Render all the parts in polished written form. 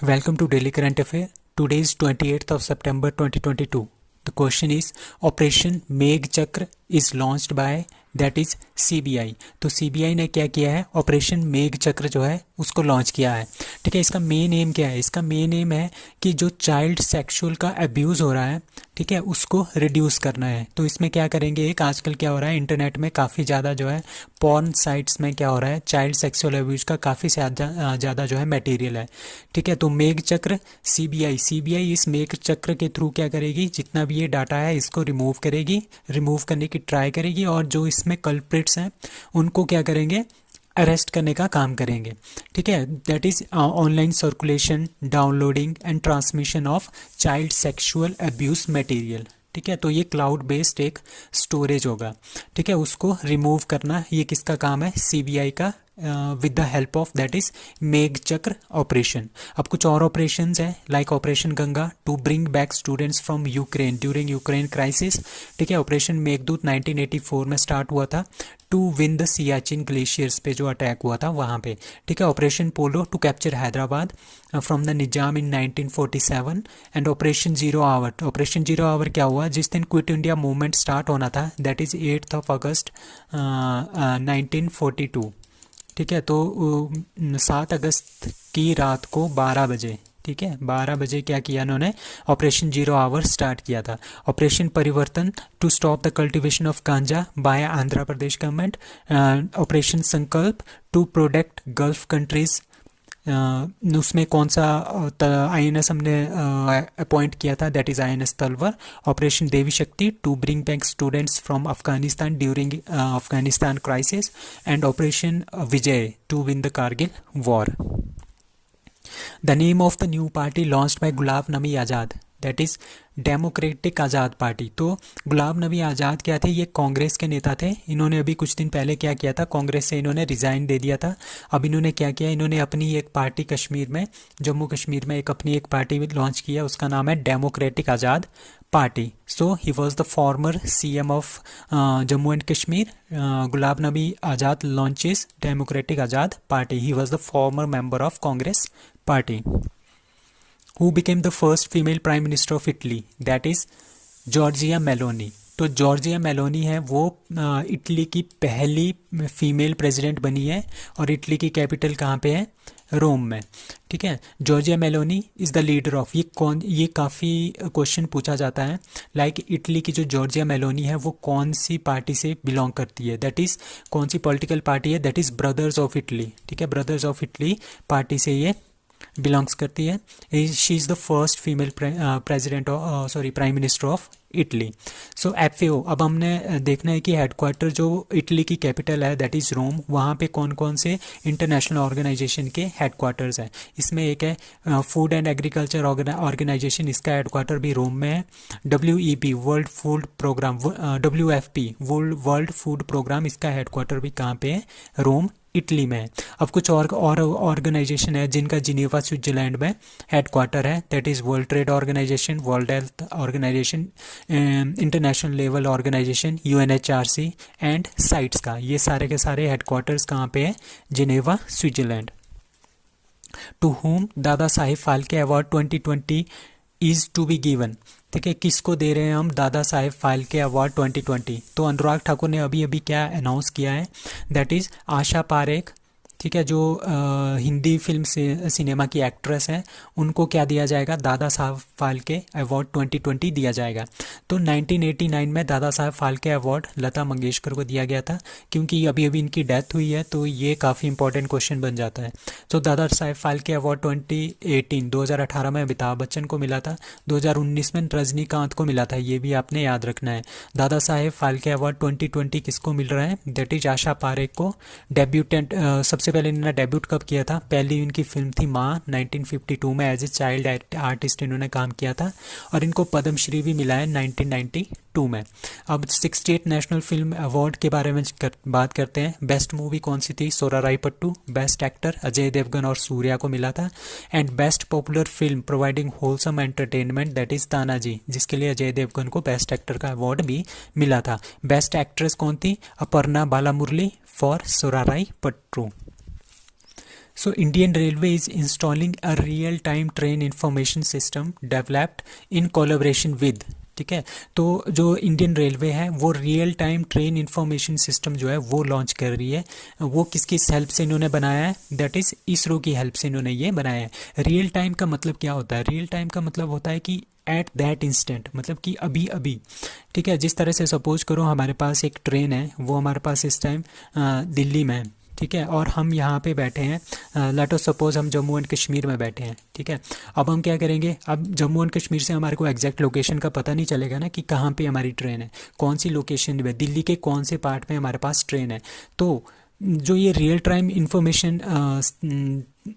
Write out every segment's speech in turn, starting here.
Welcome to Daily Current Affair. Today is 28th of September 2022. The question is Operation Megh Chakra is launched by that is CBI. तो CBI ने क्या किया है, operation मेघ चक्र जो है उसको लॉन्च किया है। ठीक है, इसका मेन एम क्या है? इसका मेन एम है कि जो चाइल्ड सेक्सुअल का अब्यूज़ हो रहा है, ठीक है, उसको रिड्यूस करना है। तो इसमें क्या करेंगे, एक आजकल क्या हो रहा है इंटरनेट में काफ़ी ज़्यादा जो है पॉर्न साइट्स में क्या हो रहा है, चाइल्ड सेक्सुअल अब्यूज़ का काफ़ी ज़्यादा जो है मटेरियल है। ठीक है, तो मेघ चक्र सीबीआई इस मेघ चक्र के थ्रू क्या करेगी, जितना भी ये डाटा है इसको रिमूव करेगी, रिमूव करने की ट्राई करेगी, और जो इसमें कल्प्रिट्स हैं उनको क्या करेंगे, अरेस्ट करने का काम करेंगे। ठीक है, that is online circulation, downloading and transmission of child sexual abuse material. ठीक है, तो ये क्लाउड बेस्ड एक स्टोरेज होगा। ठीक है, उसको रिमूव करना ये किसका काम है, सीबीआई का, with the help of that is Megh Chakra operation. अब कुछ और ऑपरेशंस हैं like operation Ganga to bring back students from Ukraine during Ukraine crisis. ठीक है, ऑपरेशन मेघदूत 1984 में स्टार्ट हुआ था to win the Siachen glaciers पे जो अटैक हुआ था वहाँ पे। ठीक है, operation Polo to capture Hyderabad from the Nizam in 1947 and operation zero hour. Operation zero our क्या हुआ, जिस दिन क्विट इंडिया मूवमेंट स्टार्ट होना था दैट इज़ 8 अगस्त 1942। ठीक है, तो 7 अगस्त की रात को 12 बजे, ठीक है 12 बजे क्या किया इन्होंने, ऑपरेशन जीरो आवर स्टार्ट किया था। Operation Parivartan to stop the cultivation of ganja by Andhra Pradesh government. Operation Sankalp to protect gulf countries, उसमें कौन सा आईएनएस हमने अपॉइंट किया था, that is INS Talwar. Operation Devi Shakti to bring back students from Afghanistan during Afghanistan crisis and operation Vijay to win the Kargil war. The name of the new party launched by Gulab Nabi Azad, that is Democratic Azad Party. तो गुलाब नबी आज़ाद क्या थे, ये कांग्रेस के नेता थे। इन्होंने अभी कुछ दिन पहले क्या किया था, कांग्रेस से इन्होंने रिज़ाइन दे दिया था। अब इन्होंने क्या किया, इन्होंने अपनी एक पार्टी कश्मीर में, जम्मू कश्मीर में एक अपनी एक पार्टी लॉन्च किया, उसका नाम है Democratic Azad Party. So he was the former CM of Jammu and Kashmir. Gulab Nabi Azad launches Democratic Azad Party. He was the former member of Congress Party. Who became the first female prime minister of Italy? That is Giorgia Meloni. तो Giorgia Meloni है वो Italy की पहली female president बनी है, और Italy की capital कहाँ पे है, रोम में। ठीक है, Giorgia Meloni is the leader of, ये काफ़ी क्वेश्चन पूछा जाता है लाइक इटली की जो जॉर्जिया मेलोनी है वो कौन सी पार्टी से बिलोंग करती है, दैट इज़ कौन सी पॉलिटिकल पार्टी है, that is brothers of Italy. ठीक है, ब्रदर्स ऑफ इटली पार्टी से ये बिलोंग्स करती है। She is the first female president prime minister of Italy. So FAO, अब हमने देखना है कि हेडक्वार्टर जो इटली की कैपिटल है दैट इज़ रोम, वहाँ पे कौन कौन से इंटरनेशनल ऑर्गेनाइजेशन के हेडक्वार्टर्स हैं। इसमें एक है फूड एंड एग्रीकल्चर ऑर्गेनाइजेशन, इसका हेडक्वार्टर भी रोम में है। WEP World Food Programme, WFP World Food Programme, इसका हेडक्वार्टर भी कहाँ पे है, रोम इटली में है। अब कुछ और ऑर्गेनाइजेशन है जिनका जिनेवा स्विट्जरलैंड में हेडक्वार्टर है, that is World Trade Organisation, World Health Organisation, International Level Organisation, UNHRC and sites का, ये सारे के सारे हेडक्वार्टर्स कहाँ पे है, Geneva Switzerland. To whom Dadasaheb Phalke award 2020 is to be given. ठीक है, किसको दे रहे हैं हम दादा साहेब फाल्के अवार्ड 2020? तो अनुराग ठाकुर ने अभी अभी क्या अनाउंस किया है, दैट इज़ आशा पारेख। ठीक है, जो हिंदी फिल्म से सिनेमा की एक्ट्रेस हैं उनको क्या दिया जाएगा, दादा साहब फाल्के अवार्ड 2020 दिया जाएगा। तो 1989 में दादा साहब फाल्के अवार्ड लता मंगेशकर को दिया गया था, क्योंकि अभी अभी इनकी डेथ हुई है, तो ये काफ़ी इंपॉर्टेंट क्वेश्चन बन जाता है। तो दादा साहब फाल्के अवार्ड 2018 में अमिताभ बच्चन को मिला था, 2019 में रजनीकांत को मिला था, ये भी आपने याद रखना है। दादा साहेब फाल्के अवार्ड 2020 किसको मिल रहा है, दैट इज आशा पारेख को। डेब्यूटेंट, सबसे पहले इन्होंने डेब्यूट कब किया था, पहली इनकी फिल्म थी माँ 1952 में, एज ए चाइल्ड आर्टिस्ट इन्होंने काम किया था, और इनको पद्मश्री भी मिला है 1992 में। अब 68 नेशनल फिल्म अवार्ड के बारे में बात करते हैं। बेस्ट मूवी कौन सी थी, सोराराईपट्टू। बेस्ट एक्टर अजय देवगन और सूर्या को मिला था। And best popular film providing wholesome entertainment, that is Tanaji, जिसके लिए अजय देवगन को बेस्ट एक्टर का अवार्ड भी मिला था। बेस्ट एक्ट्रेस कौन थी, Aparna Balamurali for Soorarai Pottru. So Indian Railway is installing a real-time train information system developed in collaboration with, ठीक है। तो जो इंडियन रेलवे है वो real time train information system जो है वो लॉन्च कर रही है। वो किसकी हेल्प से इन्होंने बनाया है? दैट इज़ इसरो की हेल्प से इन्होंने ये बनाया है। रियल टाइम का मतलब क्या होता है? रियल टाइम का मतलब होता है कि एट दैट इंस्टेंट, मतलब कि अभी अभी, ठीक है। जिस तरह से सपोज करो हमारे पास एक ट्रेन है, वो हमारे पास इस टाइम दिल्ली में है, ठीक है, और हम यहाँ पे बैठे हैं, लेट अस सपोज हम जम्मू एंड कश्मीर में बैठे हैं, ठीक है। अब हम क्या करेंगे? अब जम्मू एंड कश्मीर से हमारे को एग्जैक्ट लोकेशन का पता नहीं चलेगा ना कि कहाँ पे हमारी ट्रेन है, कौन सी लोकेशन में, दिल्ली के कौन से पार्ट में हमारे पास ट्रेन है। तो जो ये रियल टाइम इंफॉर्मेशन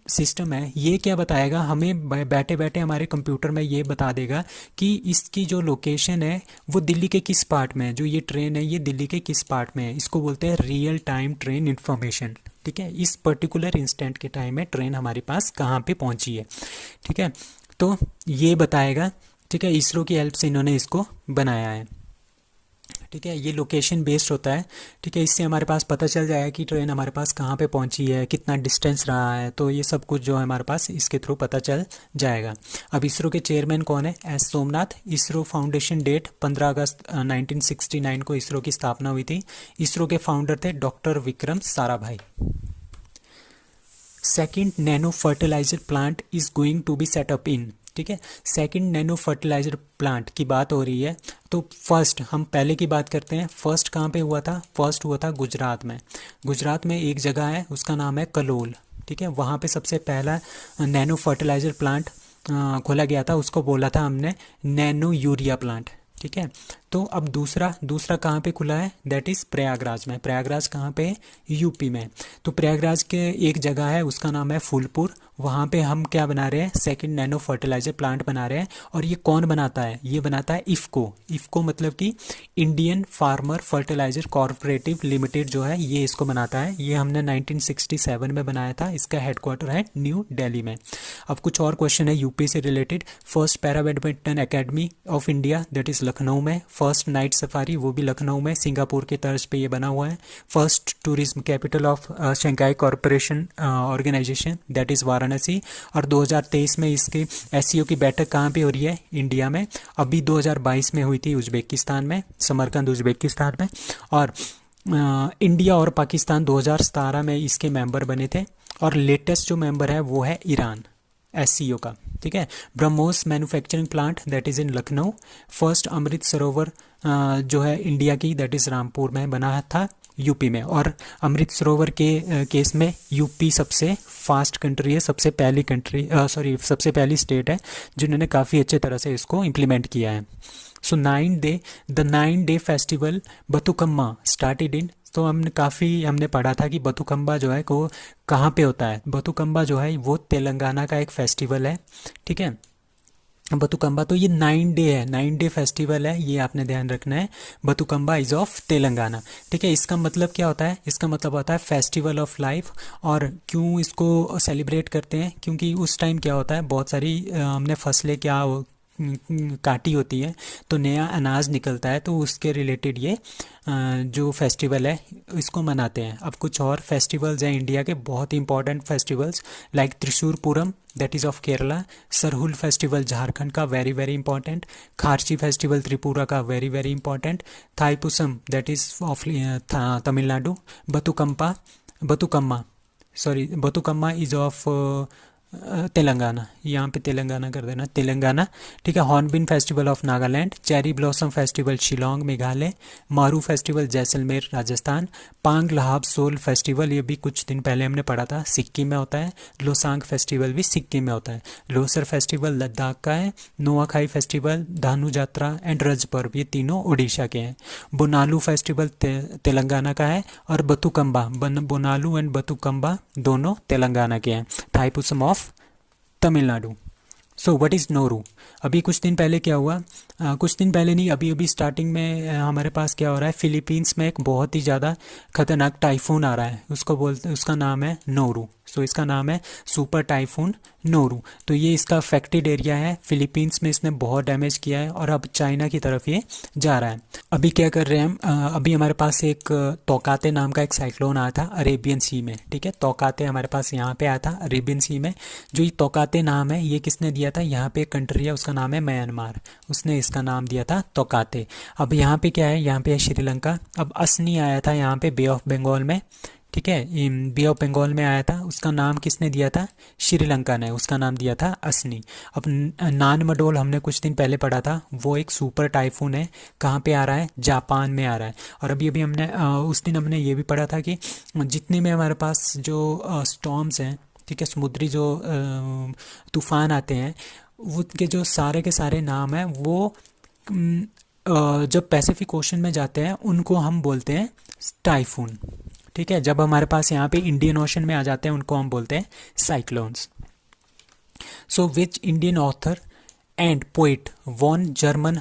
सिस्टम है, ये क्या बताएगा हमें? बैठे बैठे हमारे कंप्यूटर में ये बता देगा कि इसकी जो लोकेशन है वो दिल्ली के किस पार्ट में है, जो ये ट्रेन है ये दिल्ली के किस पार्ट में है। इसको बोलते हैं रियल टाइम ट्रेन इंफॉर्मेशन, ठीक है। इस पर्टिकुलर इंस्टेंट के टाइम में ट्रेन हमारे पास कहाँ पे पहुँची है, ठीक है। तो ये बताएगा, ठीक है। इसरो की हेल्प से इन्होंने इसको बनाया है, ठीक है। ये लोकेशन बेस्ड होता है, ठीक है। इससे हमारे पास पता चल जाएगा कि ट्रेन हमारे पास कहाँ पे पहुँची है, कितना डिस्टेंस रहा है, तो ये सब कुछ जो है हमारे पास इसके थ्रू पता चल जाएगा। अब इसरो के चेयरमैन कौन है? S Somnath. ISRO foundation date 15 अगस्त 1969 को इसरो की स्थापना हुई थी। इसरो के फाउंडर थे doctor Vikram Sarabhai. Second nano fertiliser plant is going to be setup in, ठीक है। सेकंड नैनो फर्टिलाइजर प्लांट की बात हो रही है। तो फर्स्ट, हम पहले की बात करते हैं। फर्स्ट कहाँ पे हुआ था? फर्स्ट हुआ था गुजरात में। गुजरात में एक जगह है उसका नाम है कलोल, ठीक है। वहाँ पे सबसे पहला नैनो फर्टिलाइजर प्लांट खोला गया था, उसको बोला था हमने नैनो यूरिया प्लांट, ठीक है। तो अब दूसरा कहाँ पे खुला है? दैट इज़ प्रयागराज में। प्रयागराज कहाँ पे है? यूपी में। तो प्रयागराज के एक जगह है उसका नाम है फूलपुर, वहाँ पे हम क्या बना रहे हैं? सेकंड नैनो फर्टिलाइजर प्लांट बना रहे हैं। और ये कौन बनाता है? ये बनाता है इफ़को। इफ़को मतलब कि Indian farmer fertiliser cooperative limited जो है, ये इसको बनाता है। ये हमने 1967 में बनाया था। इसका हेडक्वार्टर है न्यू दिल्ली में। अब कुछ और क्वेश्चन है यूपी से रिलेटेड। First para badminton academy of India that is Lucknow में। फर्स्ट नाइट सफारी वो भी लखनऊ में, सिंगापुर के तर्ज पे ये बना हुआ है। First tourism capital of Shanghai corporation organisation that is Varanasi. और 2023 में इसके एससीओ की बैठक कहाँ पे हो रही है? इंडिया में। अभी 2022 में हुई थी उज्बेकिस्तान में, समरकंद उज्बेकिस्तान में। और इंडिया और पाकिस्तान 2017 में इसके मेंबर बने थे। और लेटेस्ट जो मेंबर है वो है ईरान एससीओ का, ठीक है। BrahMos manufacturing plant that is in Lucknow. First Amrit Sarovar जो है इंडिया की दैट इज़ रामपुर में बना था यूपी में। और अमृत सरोवर के केस में यूपी सबसे फास्ट कंट्री है, सबसे पहली स्टेट है जिन्होंने काफ़ी अच्छे तरह से इसको इम्प्लीमेंट किया है। So the 9 day festival Bathukamma started in. तो हमने पढ़ा था कि बथुकम्बा जो है वो कहाँ पे होता है? बथुकम्बा जो है वो तेलंगाना का एक फेस्टिवल है, ठीक है। बथुकम्बा, तो ये 9 डे है, 9 डे फेस्टिवल है, ये आपने ध्यान रखना है। बथुकम्बा इज ऑफ तेलंगाना, ठीक है। इसका मतलब क्या होता है? इसका मतलब होता है फेस्टिवल ऑफ लाइफ। और क्यों इसको सेलिब्रेट करते हैं? क्योंकि उस टाइम क्या होता है, बहुत सारी हमने फसलें काटी होती है, तो नया अनाज निकलता है, तो उसके रिलेटेड ये जो फेस्टिवल है इसको मनाते हैं। अब कुछ और फेस्टिवल्स हैं इंडिया के बहुत ही important festivals, like Thrissur Pooram that is of Kerala. Sarhul festival Jharkhand का very very important. Kharchi festival Tripura का very very important. Thaipusam that is of Tamil Nadu. Bathukamma is of Telangana, यहाँ पे तेलंगाना कर देना, तेलंगाना, ठीक है। Hornbill festival of Nagaland. Cherry blossom festival Shillong Meghalaya. Maru festival Jaisalmer Rajasthan. पांग लहाब सोल फेस्टिवल ये भी कुछ दिन पहले हमने पढ़ा था, सिक्किम में होता है। लोसांग फेस्टिवल भी सिक्किम में होता है। लोसर फेस्टिवल लद्दाख का है। नोआखाई फेस्टिवल, धानु यात्रा एंड रज पर्व ये तीनों उड़ीसा के हैं। बोनालू फेस्टिवल तेलंगाना का है। और बतुकम्बा, बोनालू एंड बतुकम्बा दोनों तेलंगाना के हैं। Thaipusam of Tamil Nadu. So what is Nauru? अभी कुछ दिन पहले क्या हुआ? कुछ दिन पहले नहीं, अभी अभी स्टार्टिंग में हमारे पास क्या हो रहा है, फिलीपींस में एक बहुत ही ज़्यादा खतरनाक टाइफून आ रहा है, उसका नाम है नोरू, सो इसका नाम है सुपर टाइफून नोरू। तो ये इसका अफेक्टेड एरिया है, फिलीपींस में इसने बहुत डैमेज किया है और अब चाइना की तरफ ये जा रहा है। अभी क्या कर रहे हैं हम, अभी हमारे पास एक तोकाते नाम का एक साइक्लोन आया था अरेबियन सी में, ठीक है। तोकाते हमारे पास यहाँ पे आया था अरेबियन सी में। जो ये तोकाते नाम है ये किसने दिया था, यहाँ पे एक कंट्री है उसका नाम है म्यांमार, उसने इसका नाम दिया था तोकाते। अब यहाँ पे क्या है, यहाँ पे है श्रीलंका। अब असनी आया था यहाँ पे बे ऑफ बंगाल में, ठीक है, बे ऑफ बंगाल में आया था, उसका नाम किसने दिया था, श्रीलंका ने, उसका नाम दिया था असनी। अब नान मडोल हमने कुछ दिन पहले पढ़ा था, वो एक सुपर टाइफून है, कहाँ पे आ रहा है, जापान में आ रहा है। और अभी अभी हमने उस दिन हमने ये भी पढ़ा था कि जितने में हमारे पास जो स्टॉर्म्स हैं, ठीक है, समुद्री जो तूफान आते हैं, उनके जो सारे के सारे नाम हैं वो जब पैसिफिक ओशन में जाते हैं उनको हम बोलते हैं टाइफून, ठीक है। जब हमारे पास यहाँ पे इंडियन ओशन में आ जाते हैं उनको हम बोलते हैं cyclones. So which Indian author and poet won German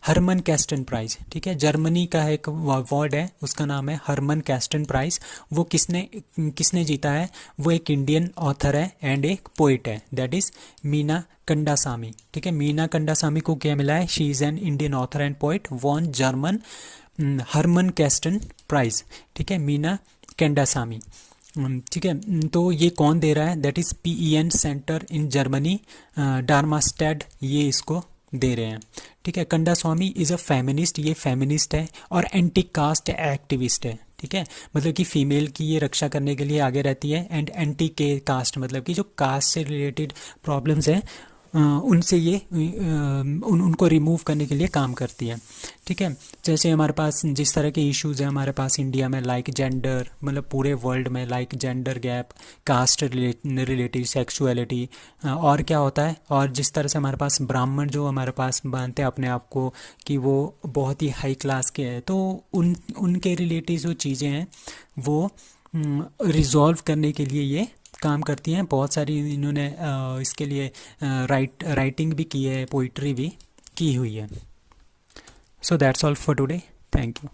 Hermann Kesten prize, ठीक है, जर्मनी का एक वर्ड है उसका नाम है हरमन कैस्टन प्राइज। वो किसने जीता है, वो एक इंडियन ऑथर है एंड एक पोइट है, दैट इज मीना कंडासामी, ठीक है। मीना कंडासामी को क्या मिला है, she is an Indian author and poet won German Hermann Kesten prize, ठीक है, मीना कंडासामी, ठीक है। तो ये कौन दे रहा है, that is PEN centre in Germany, Darmstadt, ये इसको दे रहे हैं, ठीक है। कंडास्वामी इज़ अ फेमिनिस्ट, ये फेमिनिस्ट है और एंटी कास्ट एक्टिविस्ट है, ठीक है, मतलब कि फीमेल की ये रक्षा करने के लिए आगे रहती है। एंड एंटी के कास्ट मतलब कि जो कास्ट से रिलेटेड प्रॉब्लम्स हैं उनसे ये उनको रिमूव करने के लिए काम करती है, ठीक है। जैसे हमारे पास जिस तरह के इश्यूज़ हैं हमारे पास इंडिया में, लाइक जेंडर, मतलब पूरे वर्ल्ड में like gender gap, caste relative sexuality, और क्या होता है, और जिस तरह से हमारे पास ब्राह्मण जो हमारे पास मानते हैं अपने आप को कि वो बहुत ही हाई क्लास के हैं, तो उनके रिलेटिव जो चीज़ें हैं वो रिजॉल्व करने के लिए ये काम करती हैं। बहुत सारी इन्होंने इसके लिए राइटिंग भी की है, पोइट्री भी की हुई है। So that's all for today, thank you.